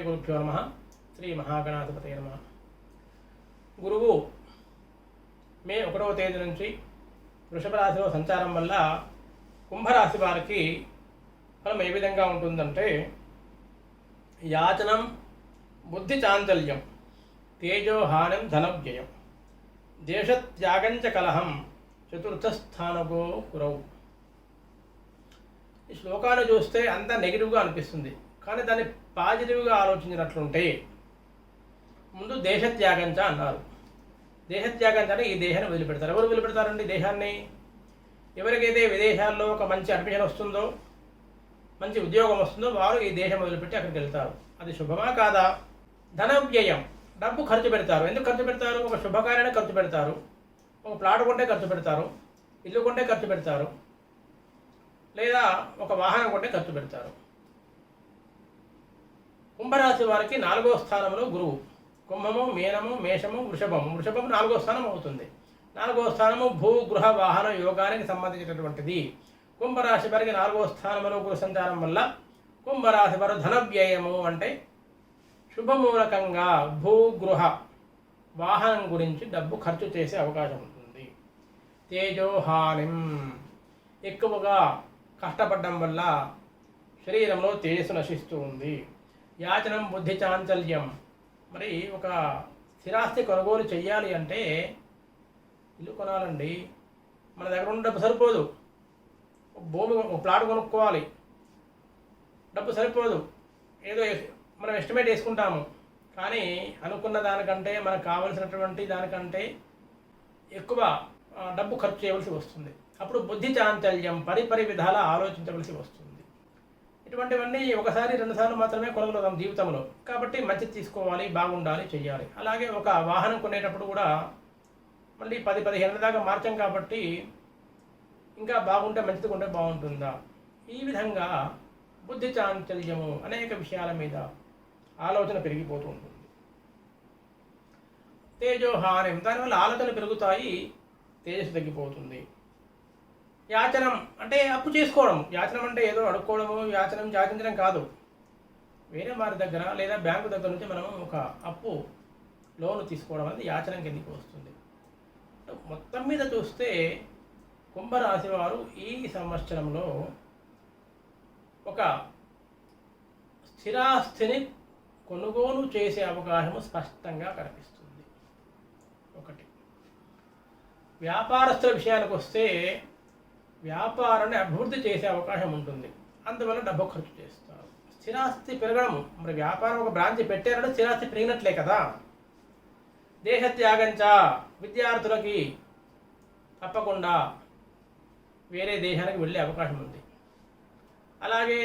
గురుభ్యో నమః. శ్రీ మహాగణాధిపతయే నమః. గురువు మే 1వ తేదీ నుంచి వృషభ రాశిలో సంచారం వల్ల కుంభరాశి వారికి ఫలం ఏ విధంగా ఉంటుందంటే, యాచనం, బుద్ధి చాంచల్యం, తేజోహానం, ధనవ్యయం, దేశత్యాగంచ కలహం, చతుర్థస్థానగో గురౌ. ఈ శ్లోకాన్ని చూస్తే అంతా నెగిటివ్గా అనిపిస్తుంది, కానీ దాన్ని పాజిటివ్గా ఆలోచించినట్లుంటే, ముందు దేశత్యాగంచ అన్నారు. దేశత్యాగంచ అంటే ఈ దేశాన్ని వదిలిపెడతారు. ఎవరు వదిలిపెడతారండి దేశాన్ని? ఎవరికైతే విదేశాల్లో ఒక మంచి అడ్మిషన్ వస్తుందో, మంచి ఉద్యోగం వస్తుందో, వారు ఈ దేశం వదిలిపెట్టి అక్కడికి వెళ్తారు. అది శుభమా కాదా? ధనవ్యయం, డబ్బు ఖర్చు పెడతారు. ఎందుకు ఖర్చు పెడతారు? ఒక శుభకార్యాన్ని ఖర్చు పెడతారు, ఒక ప్లాట్ కొంటే ఖర్చు పెడతారు, ఇల్లు కొంటే ఖర్చు పెడతారు, లేదా ఒక వాహనం కొంటే ఖర్చు పెడతారు. కుంభరాశి వారికి 4వ స్థానంలో గురువు. కుంభము, మీనము, మేషము, వృషభము. వృషభము 4వ స్థానం అవుతుంది. 4వ స్థానము భూ గృహ వాహన యోగానికి సంబంధించినటువంటిది. కుంభరాశి వారికి 4వ స్థానంలో గురు సంచారం వల్ల కుంభరాశి వారు ధనవ్యయము అంటే శుభమూలకంగా భూగృహ వాహనం గురించి డబ్బు ఖర్చు చేసే అవకాశం ఉంటుంది. తేజోహానిం, ఎక్కువగా కష్టపడడం వల్ల శరీరంలో తేజస్సు నశిస్తూ ఉంది. యాచనం, బుద్ధి చాంచల్యం, మరి ఒక స్థిరాస్తి కొనుగోలు చెయ్యాలి అంటే ఇల్లు కొనాలండి, మన దగ్గర ఉన్న డబ్బు సరిపోదు. భూమి, ఒక ప్లాట్ కొనుక్కోవాలి, డబ్బు సరిపోదు. ఏదో మనం ఎస్టిమేట్ వేసుకుంటాము, కానీ అనుకున్న దానికంటే మనకు కావలసినటువంటి దానికంటే ఎక్కువ డబ్బు ఖర్చు చేయవలసి వస్తుంది. అప్పుడు బుద్ధి చాంచల్యం, పరిపరి విధాల ఆలోచించవలసి వస్తుంది. ఇటువంటివన్నీ ఒకసారి 2 సార్లు మాత్రమే కొనగలుగుతాం జీవితంలో. కాబట్టి మంచిది తీసుకోవాలి, బాగుండాలి, చెయ్యాలి. అలాగే ఒక వాహనం కొనేటప్పుడు కూడా మళ్ళీ 10-15 దాకా మార్చాం కాబట్టి ఇంకా బాగుంటే మంచిది కొంటే బాగుంటుందా? ఈ విధంగా బుద్ధి చాంచల్యము అనేక విషయాల మీద ఆలోచన పెరిగిపోతూ ఉంటుంది. తేజోహానం, దానివల్ల ఆలోచన పెరుగుతాయి, తేజస్సు తగ్గిపోతుంది. యాచనం అంటే అప్పు చేసుకోవడం. యాచనం అంటే ఏదో అడుక్కోవడము, యాచించడం కాదు. వేరే వారి దగ్గర లేదా బ్యాంకు దగ్గర నుంచి మనం ఒక అప్పు, లోను తీసుకోవడం అనేది యాచనం కిందకి వస్తుంది. మొత్తం మీద చూస్తే కుంభరాశి వారు ఈ సంవత్సరంలో ఒక స్థిరాస్తిని కొనుగోలు చేసే అవకాశము స్పష్టంగా కనిపిస్తుంది. ఒకటి. వ్యాపారస్తుల విషయానికి వస్తే వ్యాపారాన్ని అభివృద్ధి చేసే అవకాశం ఉంటుంది, అందువల్ల డబ్బు ఖర్చు చేస్తారు. స్థిరాస్తి పెరగడం, మరి వ్యాపారం ఒక బ్రాంచ్ పెట్టారంటే స్థిరాస్తి పెరిగినట్లే కదా. దేశత్యాగంచ, విద్యార్థులకి తప్పకుండా వేరే దేశానికి వెళ్ళే అవకాశం ఉంది. అలాగే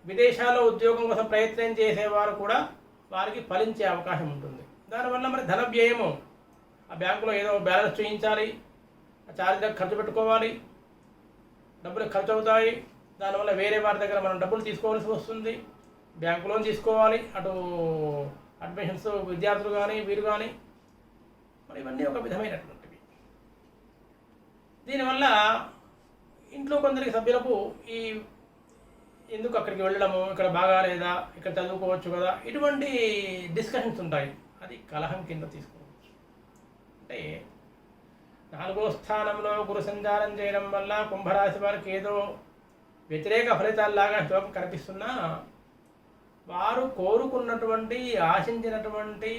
విదేశాల్లో ఉద్యోగం కోసం ప్రయత్నం చేసేవారు కూడా వారికి ఫలించే అవకాశం ఉంటుంది. దానివల్ల మరి ధన వ్యయము, ఆ బ్యాంకులో ఏదో బ్యాలెన్స్ చూయించాలి, ఆ ఛార్జీలకు ఖర్చు పెట్టుకోవాలి, డబ్బులు ఖర్చు అవుతాయి. దానివల్ల వేరే వారి దగ్గర మనం డబ్బులు తీసుకోవాల్సి వస్తుంది, బ్యాంకు లోన్ తీసుకోవాలి, అటు అడ్మిషన్స్ విద్యార్థులు కానీ వీరు కానీ, మరి ఇవన్నీ ఒక విధమైనటువంటివి. దీనివల్ల ఇంట్లో కొందరికి సభ్యులకు ఈ ఎందుకు అక్కడికి వెళ్ళడము, ఇక్కడ బాగాలేదా, ఇక్కడ చదువుకోవచ్చు కదా, ఇటువంటి డిస్కషన్స్ ఉంటాయి. అది కలహం కింద తీసుకోవచ్చు. అంటే 4వ స్థానంలో గురు సంచారం చేయడం వల్ల కుంభరాశి వారికి ఏదో వ్యతిరేక ఫలితాల్లాగా శ్లోకం కనిపిస్తున్నా, వారు కోరుకున్నటువంటి ఆశించినటువంటి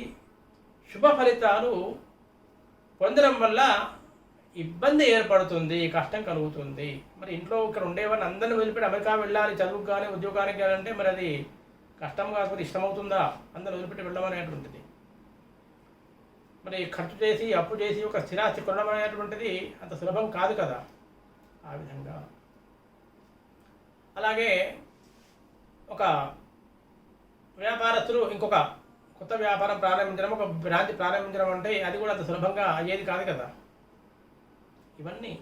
శుభ ఫలితాలు పొందడం వల్ల ఇబ్బంది ఏర్పడుతుంది, కష్టం కలుగుతుంది. మరి ఇంట్లో ఇక్కడ ఉండేవారిని అందరిని వదిలిపెట్టి అమెరికా వెళ్ళాలి, చదువుకు కానీ ఉద్యోగానికి వెళ్ళాలంటే మరి అది కష్టం కాకపోతే ఇష్టమవుతుందా? అందరిని వదిలిపెట్టి వెళ్ళడం అనేటువంటిది. మరి ఖర్చు చేసి అప్పు చేసి ఒక స్థిరాస్తి కొనడం అనేటువంటిది అంత సులభం కాదు కదా. ఆ విధంగా అలాగే ఒక వ్యాపారస్తులు ఇంకొక కొత్త వ్యాపారం ప్రారంభించడం, ఒక బ్రాంచ్ ప్రారంభించడం అంటే అది కూడా అంత సులభంగా అయ్యేది కాదు కదా. ఇవన్నీ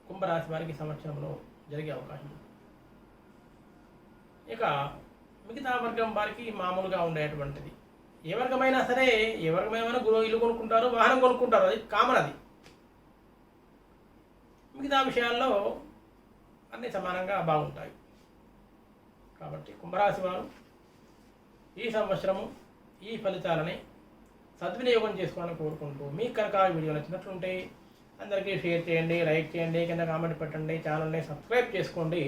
కుంభరాశి వారికి సంవత్సరంలో జరిగే అవకాశం ఉంది. ఇక మిగతా వర్గం వారికి మామూలుగా ఉండేటువంటిది. ఏ వర్గమైనా సరే, ఏ వర్గమైనా ఇల్లు కొనుక్కుంటారు, వాహనం కొనుక్కుంటారు, అది కామన్. అది మిగతా విషయాల్లో అన్నీ సమానంగా బాగుంటాయి. కాబట్టి కుంభరాశి వారు ఈ సంవత్సరము ఈ ఫలితాలని సద్వినియోగం చేసుకోవాలని కోరుకుంటూ మీకు కనుక ఆ వీడియో నచ్చినట్లుంటే అందరికీ షేర్ చేయండి, లైక్ చేయండి, కింద కామెంట్ పెట్టండి, ఛానల్ని సబ్స్క్రైబ్ చేసుకోండి.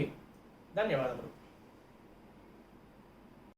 ధన్యవాదములు.